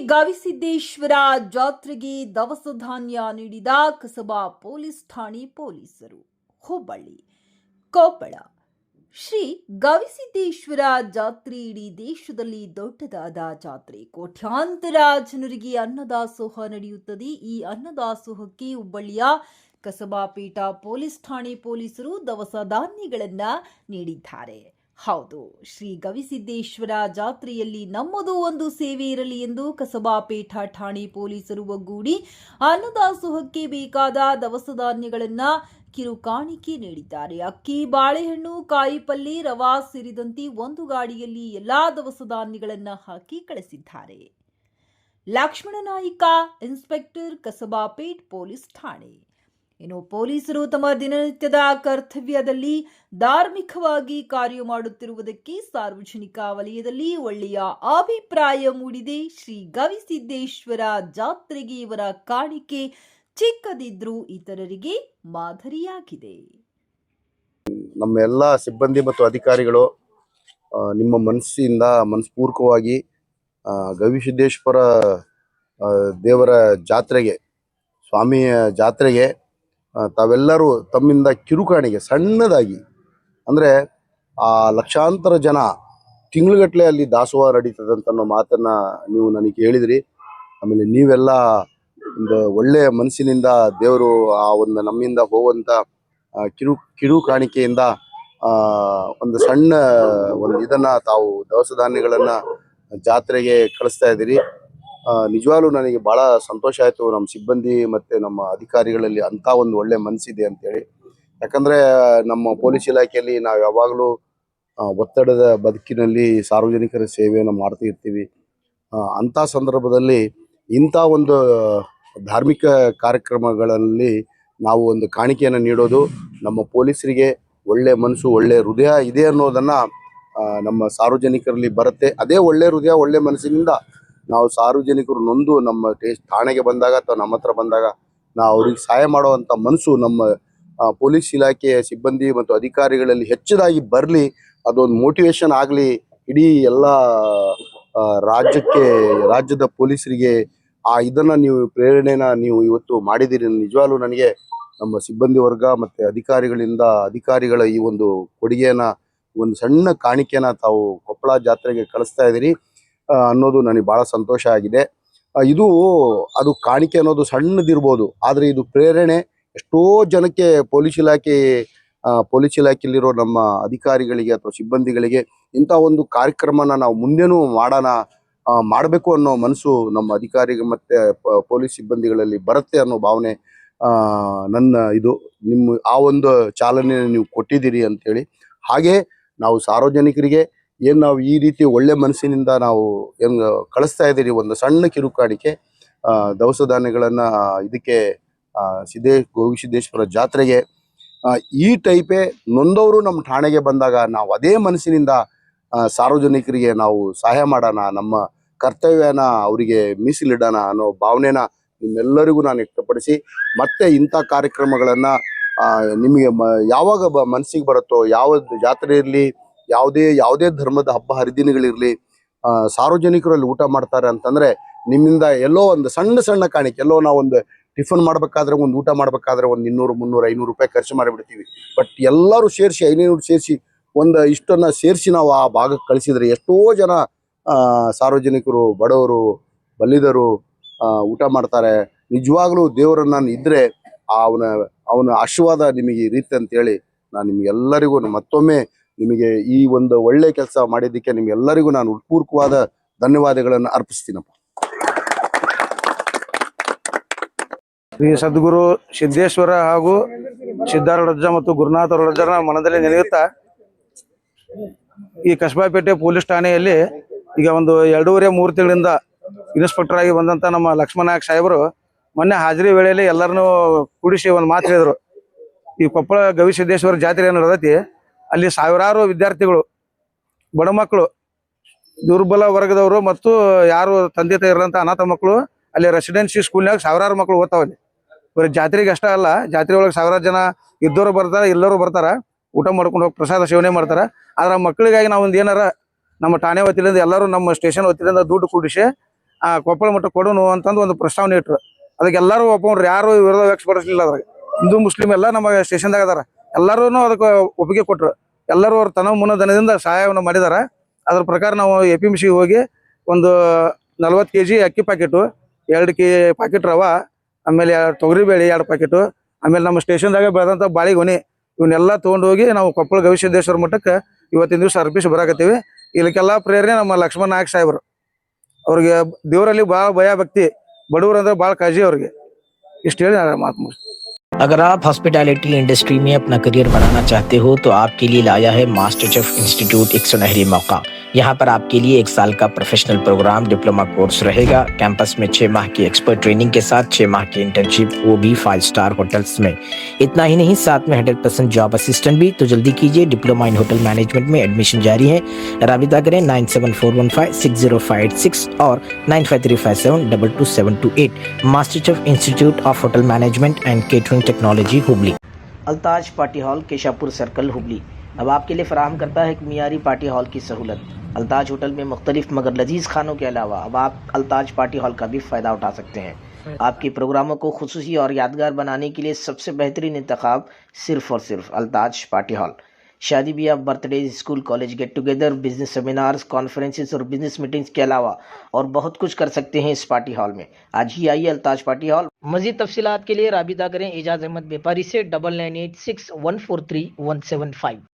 ಗವಿಸಿದ್ದೇಶ್ವರ ಜಾತ್ರೆಗೆ ದವಸ ಧಾನ್ಯ ನೀಡಿದ ಕಸಬಾ ಪೊಲೀಸ್ ಠಾಣೆ ಪೊಲೀಸರು. ಹುಬ್ಬಳ್ಳಿ ಕೊಪ್ಪಳ ಶ್ರೀ ಗವಿಸಿದ್ದೇಶ್ವರ ಜಾತ್ರೆ ಇಡೀ ದೇಶದಲ್ಲಿ ದೊಡ್ಡದಾದ ಜಾತ್ರೆ. ಕೋಟ್ಯಾಂತರ ಜನರಿಗೆ ಅನ್ನದಾಸೋಹ ನಡೆಯುತ್ತದೆ. ಈ ಅನ್ನದಾಸೋಹಕ್ಕೆ ಹುಬ್ಬಳ್ಳಿಯ ಕಸಬಾ ಪೇಟ ಪೊಲೀಸ್ ಠಾಣೆ ಪೊಲೀಸರು ದವಸ ಧಾನ್ಯಗಳನ್ನ ನೀಡಿದ್ದಾರೆ. ಹೌದು, ಶ್ರೀ ಗವಿಸಿದ್ದೇಶ್ವರ ಜಾತ್ರೆಯಲ್ಲಿ ನಮ್ಮದು ಒಂದು ಸೇವೆ ಇರಲಿ ಎಂದು ಕಸಬಾ ಪೇಟ ಠಾಣೆ ಪೊಲೀಸರು ಒಗ್ಗೂಡಿ ಅನ್ನದಾಸೋಹಕ್ಕೆ ಬೇಕಾದ ದವಸ ಧಾನ್ಯಗಳನ್ನ ಕಿರುಕಾಣಿಕೆ ನೀಡಿದ್ದಾರೆ. ಅಕ್ಕಿ, ಬಾಳೆಹಣ್ಣು, ಕಾಯಿಪಲ್ಲೆ, ರವಾ ಸೇರಿದಂತೆ ಒಂದು ಗಾಡಿಯಲ್ಲಿ ಎಲ್ಲಾ ದವಸ ಧಾನ್ಯಗಳನ್ನ ಹಾಕಿ ಕಳಿಸಿದ್ದಾರೆ. ಲಕ್ಷ್ಮಣ ನಾಯ್ಕ, ಇನ್ಸ್ಪೆಕ್ಟರ್, ಕಸಬಾ ಪೇಟ್ ಪೊಲೀಸ್ ಠಾಣೆ. ಇನ್ನು ಪೊಲೀಸರು ತಮ್ಮ ದಿನನಿತ್ಯದ ಕರ್ತವ್ಯದಲ್ಲಿ ಧಾರ್ಮಿಕವಾಗಿ ಕಾರ್ಯ ಮಾಡುತ್ತಿರುವುದಕ್ಕೆ ಸಾರ್ವಜನಿಕ ವಲಯದಲ್ಲಿ ಒಳ್ಳೆಯ ಅಭಿಪ್ರಾಯ ಮೂಡಿದೆ. ಶ್ರೀ ಗವಿಸಿದ್ದೇಶ್ವರ ಜಾತ್ರೆಗೆ ಇವರ ಕಾಣಿಕೆ ಚಿಕ್ಕದಿದ್ರೂ ಇತರರಿಗೆ ಮಾದರಿಯಾಗಿದೆ. ನಮ್ಮ ಎಲ್ಲ ಸಿಬ್ಬಂದಿ ಮತ್ತು ಅಧಿಕಾರಿಗಳು ನಿಮ್ಮ ಮನಸ್ಪೂರ್ವಕವಾಗಿ ಗವಿಸಿದ್ದೇಶ್ವರ ದೇವರ ಜಾತ್ರೆಗೆ, ಸ್ವಾಮಿಯ ಜಾತ್ರೆಗೆ ತಾವೆಲ್ಲರೂ ತಮ್ಮಿಂದ ಕಿರುಕಾಣಿಗೆ ಸಣ್ಣದಾಗಿ, ಅಂದರೆ ಲಕ್ಷಾಂತರ ಜನ ತಿಂಗಳುಗಟ್ಟಲೆ ಅಲ್ಲಿ ದಾಸೋಹ ನಡೀತದಂತ ಅನ್ನೋ ಮಾತನ್ನು ನೀವು ನನಗೆ ಹೇಳಿದ್ರಿ. ಆಮೇಲೆ ನೀವೆಲ್ಲ ಒಂದು ಒಳ್ಳೆಯ ಮನಸ್ಸಿನಿಂದ ದೇವರು ಆ ಒಂದು ನಮ್ಮಿಂದ ಹೋಗುವಂಥ ಕಿರು ಕಾಣಿಕೆಯಿಂದ ಒಂದು ಸಣ್ಣ ಇದನ್ನು ತಾವು ದವಸ ಧಾನ್ಯಗಳನ್ನು ಜಾತ್ರೆಗೆ ಕಳಿಸ್ತಾ ಇದ್ದೀರಿ. ನಿಜವಾಗ್ಲೂ ನನಗೆ ಭಾಳ ಸಂತೋಷ ಆಯಿತು. ನಮ್ಮ ಸಿಬ್ಬಂದಿ ಮತ್ತು ನಮ್ಮ ಅಧಿಕಾರಿಗಳಲ್ಲಿ ಅಂಥ ಒಂದು ಒಳ್ಳೆ ಮನಸ್ಸಿದೆ ಅಂತೇಳಿ. ಯಾಕಂದರೆ ನಮ್ಮ ಪೊಲೀಸ್ ಇಲಾಖೆಯಲ್ಲಿ ನಾವು ಯಾವಾಗಲೂ ಒತ್ತಡದ ಬದುಕಿನಲ್ಲಿ ಸಾರ್ವಜನಿಕರ ಸೇವೆಯನ್ನು ಮಾಡ್ತಾ ಇರ್ತೀವಿ. ಅಂಥ ಸಂದರ್ಭದಲ್ಲಿ ಇಂಥ ಒಂದು ಧಾರ್ಮಿಕ ಕಾರ್ಯಕ್ರಮಗಳಲ್ಲಿ ನಾವು ಒಂದು ಕಾಣಿಕೆಯನ್ನು ನೀಡೋದು ನಮ್ಮ ಪೊಲೀಸರಿಗೆ ಒಳ್ಳೆ ಮನಸ್ಸು, ಒಳ್ಳೆ ಹೃದಯ ಇದೆ ಅನ್ನೋದನ್ನು ನಮ್ಮ ಸಾರ್ವಜನಿಕರಲ್ಲಿ ಬರುತ್ತೆ. ಅದೇ ಒಳ್ಳೆ ಹೃದಯ, ಒಳ್ಳೆ ಮನಸ್ಸಿನಿಂದ ನಾವು ಸಾರ್ವಜನಿಕರು ನೊಂದು ನಮ್ಮ ಠಾಣೆಗೆ ಬಂದಾಗ ಅಥವಾ ನಮ್ಮ ಹತ್ರ ಬಂದಾಗ ನಾವು ಅವ್ರಿಗೆ ಸಹಾಯ ಮಾಡುವಂಥ ಮನಸ್ಸು ನಮ್ಮ ಪೊಲೀಸ್ ಇಲಾಖೆಯ ಸಿಬ್ಬಂದಿ ಮತ್ತು ಅಧಿಕಾರಿಗಳಲ್ಲಿ ಹೆಚ್ಚದಾಗಿ ಬರಲಿ, ಅದೊಂದು ಮೋಟಿವೇಶನ್ ಆಗಲಿ. ಇಡೀ ಎಲ್ಲ ರಾಜ್ಯದ ಪೊಲೀಸರಿಗೆ ಇದನ್ನು ನೀವು ಪ್ರೇರಣೆನ ನೀವು ಇವತ್ತು ಮಾಡಿದ್ದೀರಿ. ನಿಜವಾಗ್ಲೂ ನನಗೆ ನಮ್ಮ ಸಿಬ್ಬಂದಿ ವರ್ಗ ಮತ್ತು ಅಧಿಕಾರಿಗಳ ಈ ಒಂದು ಕೊಡುಗೆಯನ್ನು, ಒಂದು ಸಣ್ಣ ಕಾಣಿಕೆನ ತಾವು ಕೊಪ್ಪಳ ಜಾತ್ರೆಗೆ ಕಳಿಸ್ತಾ ಇದ್ದೀರಿ ಅನ್ನೋದು ನನಗೆ ಭಾಳ ಸಂತೋಷ ಆಗಿದೆ. ಅದು ಕಾಣಿಕೆ ಅನ್ನೋದು ಸಣ್ಣದಿರ್ಬೋದು, ಆದರೆ ಇದು ಪ್ರೇರಣೆ ಎಷ್ಟೋ ಜನಕ್ಕೆ ಪೊಲೀಸ್ ಇಲಾಖೆಯಲ್ಲಿರೋ ನಮ್ಮ ಅಧಿಕಾರಿಗಳಿಗೆ ಅಥವಾ ಸಿಬ್ಬಂದಿಗಳಿಗೆ ಇಂಥ ಒಂದು ಕಾರ್ಯಕ್ರಮನ ನಾವು ಮುಂದೇನೂ ಮಾಡಬೇಕು ಅನ್ನೋ ಮನಸ್ಸು ನಮ್ಮ ಅಧಿಕಾರಿಗೆ ಮತ್ತು ಪೊಲೀಸ್ ಸಿಬ್ಬಂದಿಗಳಲ್ಲಿ ಬರುತ್ತೆ ಅನ್ನೋ ಭಾವನೆ ನಿಮ್ಮ ಆ ಒಂದು ಚಾಲನೆ ನೀವು ಕೊಟ್ಟಿದ್ದೀರಿ ಅಂಥೇಳಿ. ಹಾಗೆ ನಾವು ಸಾರ್ವಜನಿಕರಿಗೆ ನಾವು ಈ ರೀತಿ ಒಳ್ಳೆ ಮನಸ್ಸಿನಿಂದ ನಾವು ಕಳಿಸ್ತಾ ಇದ್ದೀರಿ ಒಂದು ಸಣ್ಣ ಕಿರುಕಾಣಿಕೆ ದವಸ ಧಾನ್ಯಗಳನ್ನು ಇದಕ್ಕೆ ಗವಿಸಿದ್ದೇಶ್ವರ ಜಾತ್ರೆಗೆ. ಈ ಟೈಪೇ ನೊಂದವರು ನಮ್ಮ ಠಾಣೆಗೆ ಬಂದಾಗ ನಾವು ಅದೇ ಮನಸ್ಸಿನಿಂದ ಸಾರ್ವಜನಿಕರಿಗೆ ನಾವು ಸಹಾಯ ಮಾಡೋಣ, ನಮ್ಮ ಕರ್ತವ್ಯನ ಅವರಿಗೆ ಮೀಸಲಿಡೋಣ ಅನ್ನೋ ಭಾವನೆನ ನಿಮ್ಮೆಲ್ಲರಿಗೂ ನಾನು ವ್ಯಕ್ತಪಡಿಸಿ, ಮತ್ತೆ ಇಂಥ ಕಾರ್ಯಕ್ರಮಗಳನ್ನು ನಿಮಗೆ ಯಾವಾಗ ಮನಸ್ಸಿಗೆ ಬರುತ್ತೋ, ಯಾವ ಜಾತ್ರೆ ಇರಲಿ, ಯಾವುದೇ ಧರ್ಮದ ಹಬ್ಬ ಹರಿದಿನಗಳಿರಲಿ, ಸಾರ್ವಜನಿಕರಲ್ಲಿ ಊಟ ಮಾಡ್ತಾರೆ ಅಂತಂದರೆ ನಿಮ್ಮಿಂದ ಎಲ್ಲೋ ಒಂದು ಸಣ್ಣ ಕಾಣಿಕೆ, ಎಲ್ಲೋ ನಾವು ಒಂದು ಟಿಫನ್ ಮಾಡಬೇಕಾದ್ರೆ, ಒಂದು ಊಟ ಮಾಡಬೇಕಾದ್ರೆ ಒಂದು 200, 300, 500 ರೂಪಾಯಿ ಖರ್ಚು ಮಾಡಿಬಿಡ್ತೀವಿ. ಬಟ್ ಎಲ್ಲರೂ ಸೇರಿಸಿ 500 ಸೇರಿಸಿ ಇಷ್ಟನ್ನು ಸೇರಿಸಿ ನಾವು ಆ ಭಾಗಕ್ಕೆ ಕಳಿಸಿದರೆ ಎಷ್ಟೋ ಜನ ಸಾರ್ವಜನಿಕರು, ಬಡವರು, ಬಲ್ಲಿದರು ಊಟ ಮಾಡ್ತಾರೆ. ನಿಜವಾಗ್ಲೂ ದೇವರನ್ನ ಇದ್ದರೆ ಅವನ ಆಶೀರ್ವಾದ ನಿಮಗೆ ಇರುತ್ತೆ ಅಂತೇಳಿ ನಾನು ನಿಮಗೆಲ್ಲರಿಗೂ ಮತ್ತೊಮ್ಮೆ ನಿಮಗೆ ಈ ಒಂದು ಒಳ್ಳೆ ಕೆಲಸ ಮಾಡಿದ್ದಕ್ಕೆ ನಿಮ್ಗೆಲ್ಲರಿಗೂ ನಾನು ಹೃತ್ಪೂರ್ವಕವಾದ ಧನ್ಯವಾದಗಳನ್ನು ಅರ್ಪಿಸ್ತೀನಪ್ಪ. ಶ್ರೀ ಸದ್ಗುರು ಸಿದ್ದೇಶ್ವರ ಹಾಗೂ ಸಿದ್ಧಾರೂಢಜ್ಜ ಮತ್ತು ಗುರುನಾಥರಜ್ಜರ ಮನದಲ್ಲಿ ನೆನೆಯುತ್ತಾ ಈ ಕಸಬಾಪೇಟೆ ಪೊಲೀಸ್ ಠಾಣೆಯಲ್ಲಿ ಈಗ ಒಂದು 2.5-3 ತಿಂಗಳಿಂದ ಇನ್ಸ್ಪೆಕ್ಟರ್ ಆಗಿ ಬಂದಂತ ನಮ್ಮ ಲಕ್ಷ್ಮಣ ನಾಯಕ್ ಸಾಹೇಬರು ಮೊನ್ನೆ ಹಾಜರಿ ವೇಳೆಯಲ್ಲಿ ಎಲ್ಲರನ್ನೂ ಕೂಡಿಸಿ ಒಂದು ಮಾತು ಹೇಳಿದ್ರು. ಈ ಕೊಪ್ಪಳ ಗವಿಸಿದ್ದೇಶ್ವರ ಜಾತ್ರೆ ಏನು ನಡೆದೈತಿ, ಅಲ್ಲಿ ಸಾವಿರಾರು ವಿದ್ಯಾರ್ಥಿಗಳು, ಬಡ ಮಕ್ಕಳು, ದುರ್ಬಲ ವರ್ಗದವರು ಮತ್ತು ಯಾರು ತಂದೆ ತಾಯಿ ಇರಲಂತ ಅನಾಥ ಮಕ್ಕಳು ಅಲ್ಲಿ ರೆಸಿಡೆನ್ಸಿ ಸ್ಕೂಲ್ನಾಗ ಸಾವಿರಾರು ಮಕ್ಕಳು ಓದ್ತಾವಲ್ಲಿ. ಬರೀ ಜಾತ್ರೆಗೆ ಅಷ್ಟೇ ಅಲ್ಲ, ಜಾತ್ರೆ ಒಳಗೆ ಸಾವಿರಾರು ಜನ ಇದ್ದವರು ಬರ್ತಾರೆ, ಎಲ್ಲರೂ ಬರ್ತಾರೆ, ಊಟ ಮಾಡ್ಕೊಂಡು ಹೋಗಿ ಪ್ರಸಾದ ಸೇವನೆ ಮಾಡ್ತಾರೆ. ಆದ್ರೆ ಮಕ್ಕಳಿಗಾಗಿ ನಾವು ಒಂದು ಏನಾರ ನಮ್ಮ ಠಾಣೆ ವತಿಯಿಂದ ಎಲ್ಲರೂ ನಮ್ಮ ಸ್ಟೇಷನ್ ವತಿಯಿಂದ ದುಡ್ಡು ಕೂಡಿಸಿ ಆ ಕೊಪ್ಪಳ ಮಠ ಕೊಡೋನು ಅಂತಂದು ಒಂದು ಪ್ರಸ್ತಾವನೆ ಇಟ್ರು. ಅದಕ್ಕೆ ಎಲ್ಲರೂ ಒಪ್ಕೊಂಡ್ರು, ಯಾರು ವಿರೋಧ ವ್ಯಕ್ತಪಡಿಸಲಿಲ್ಲ. ಅದ್ರಾಗ ಹಿಂದೂ ಮುಸ್ಲಿಂ ಎಲ್ಲ ನಮ್ಮ ಸ್ಟೇಷನ್ದಾಗ ಅದಾರ, ಎಲ್ಲರೂ ಅದಕ್ಕೆ ಒಪ್ಪಿಗೆ ಕೊಟ್ರು. ಎಲ್ಲರೂ ಅವ್ರ ತನ ಮುನಧನದಿಂದ ಸಹಾಯವನ್ನು ಮಾಡಿದಾರ. ಅದ್ರ ಪ್ರಕಾರ ನಾವು APMC ಹೋಗಿ ಒಂದು 40 kg ಅಕ್ಕಿ ಪ್ಯಾಕೆಟು, 2 kg ಪ್ಯಾಕೆಟ್ ರವಾ, ಆಮೇಲೆ ತೊಗರಿಬೇಳೆ 2 ಪ್ಯಾಕೆಟು, ಆಮೇಲೆ ನಮ್ಮ ಸ್ಟೇಷನ್ದಾಗ ಬೆಳೆದಂಥ ಬಾಳಿಗೊನೆ ಇವನ್ನೆಲ್ಲ ತೊಗೊಂಡು ಹೋಗಿ ನಾವು ಕೊಪ್ಪಳ ಗವಿಸಿದ್ದೇಶ್ವರ ಮಠಕ್ಕೆ ಇವತ್ತಿನ ದಿವಸ ಅರ್ಪಿಸಿ ಬರಾಕತ್ತೀವಿ. ಇದಕ್ಕೆಲ್ಲ ಪ್ರೇರಣೆ ನಮ್ಮ ಲಕ್ಷ್ಮಣ ನಾಯಕ್ ಸಾಹೇಬರು. ಅವ್ರಿಗೆ ದೇವರಲ್ಲಿ ಭಾಳ ಭಯ ಭಕ್ತಿ, ಬಡವರು ಅಂದ್ರೆ ಭಾಳ ಕಾಳಜಿ ಅವ್ರಿಗೆ. ಇಷ್ಟು ಹೇಳಿ ನಾನು ಮಾತು ಮುಗಿಸ್ತೀನಿ. अगर आप हॉस्पिटैलिटी इंडस्ट्री में अपना करियर बनाना चाहते हो तो आपके लिए लाया है मास्टर शेफ इंस्टीट्यूट एक सुनहरी मौका। यहाँ पर आपके लिए 1 साल का प्रोफेशनल प्रोग्राम डिप्लोमा कोर्स रहेगा। कैंपस में 6 माह की एक्सपर्ट ट्रेनिंग के साथ 6 माह की इंटर्नशिप, वो भी 5 स्टार होटल्स में। इतना ही नहीं, साथ में 100% जॉब असिस्टेंट भी। तो जल्दी कीजिए, डिप्लोमा इन होटल मैनेजमेंट में एडमिशन जारी है। राबिता करें 9741560586 और 9535722728। Master chef institute of hotel management and catering technology Hubli. Altaj party hall, Keshapur circle, Hubli अब आपके लिए फराहम करता है एक मियारी पार्टी हॉल की सहूलत। अल्ताज होटल में मुख्तलिफ मगर लजीज खानों के अलावा अब आप अल्ताज पार्टी हॉल का भी फ़ायदा उठा सकते हैं। आपके प्रोग्रामों को खुसूसी और यादगार बनाने के लिए सबसे बेहतरीन इंतखाब सिर्फ और सिर्फ अल्ताज पार्टी हॉल। शादी ब्याह, birthday, school college get together, business seminars, conferences और बिजनेस मीटिंग्स के अलावा और बहुत कुछ कर सकते हैं इस पार्टी हॉल में। आज ही आइए अल्ताज पार्टी हॉल। मजीद तफसीलात के लिए राबिता करें एजाज अहमद व्यापारी से 9986143175।